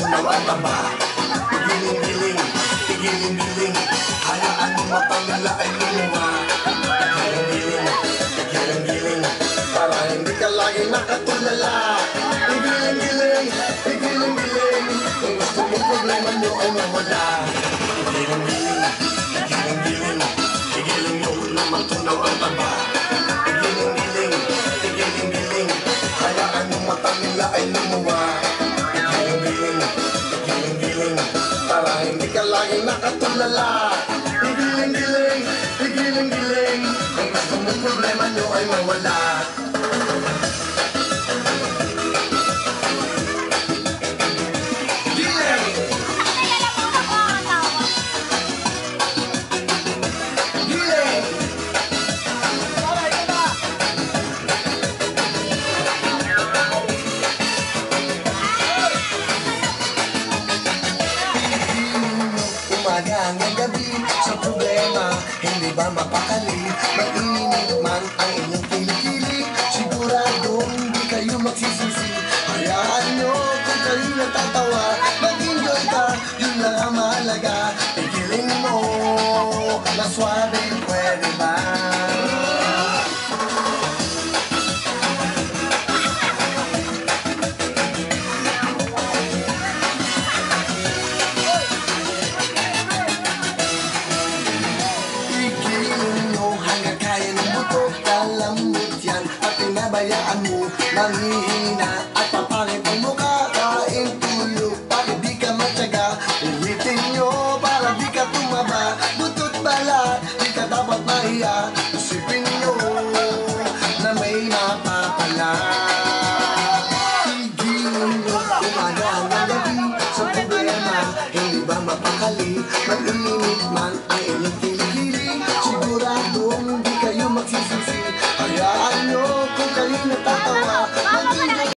matunaw ang taba. Giling-giling, giling-giling, hayaan mo matang nila ay lumuha. Giling-giling, giling-giling, para hindi ka lagi nakatulala. Giling-giling, giling-giling, kung gusto mong problema nyo ay mawala. Giling-giling, giling-giling, giling nyo na matunaw ang taba. Giling-giling, giling-giling, hayaan mo matang nila ay lumuha. Giling-giling, giling-giling, para hindi ka lagi nakatulala. Giling-giling, giling-giling, kung gusto mong problema nyo ay mawala. Hanggang gabi sa problema, hindi ba mapakali? Mainit man ang inyong kilikili, siguradong hindi kayo magsisisi. Hayaan nyo kung kayo natatawa, mag-enjoy ka, yun lang ang mahalaga. Pigilin mo na suabe, pwede ba? Bayaan mo, manghihina at papangit ang mukha. Kain tulo, bakit di ka matyaga? Ulitin nyo para di ka tumaba. Butot balat, di ka dapat mahiya. Isipin nyo na may mapapala. Higilin nyo, umaga hanggang gabi sa problema, hindi ba mapakali? Mag-init man ang inyong kilikili, siguradong hindi kayo magsisisi. Hayaan nyo kung kayo natatawa,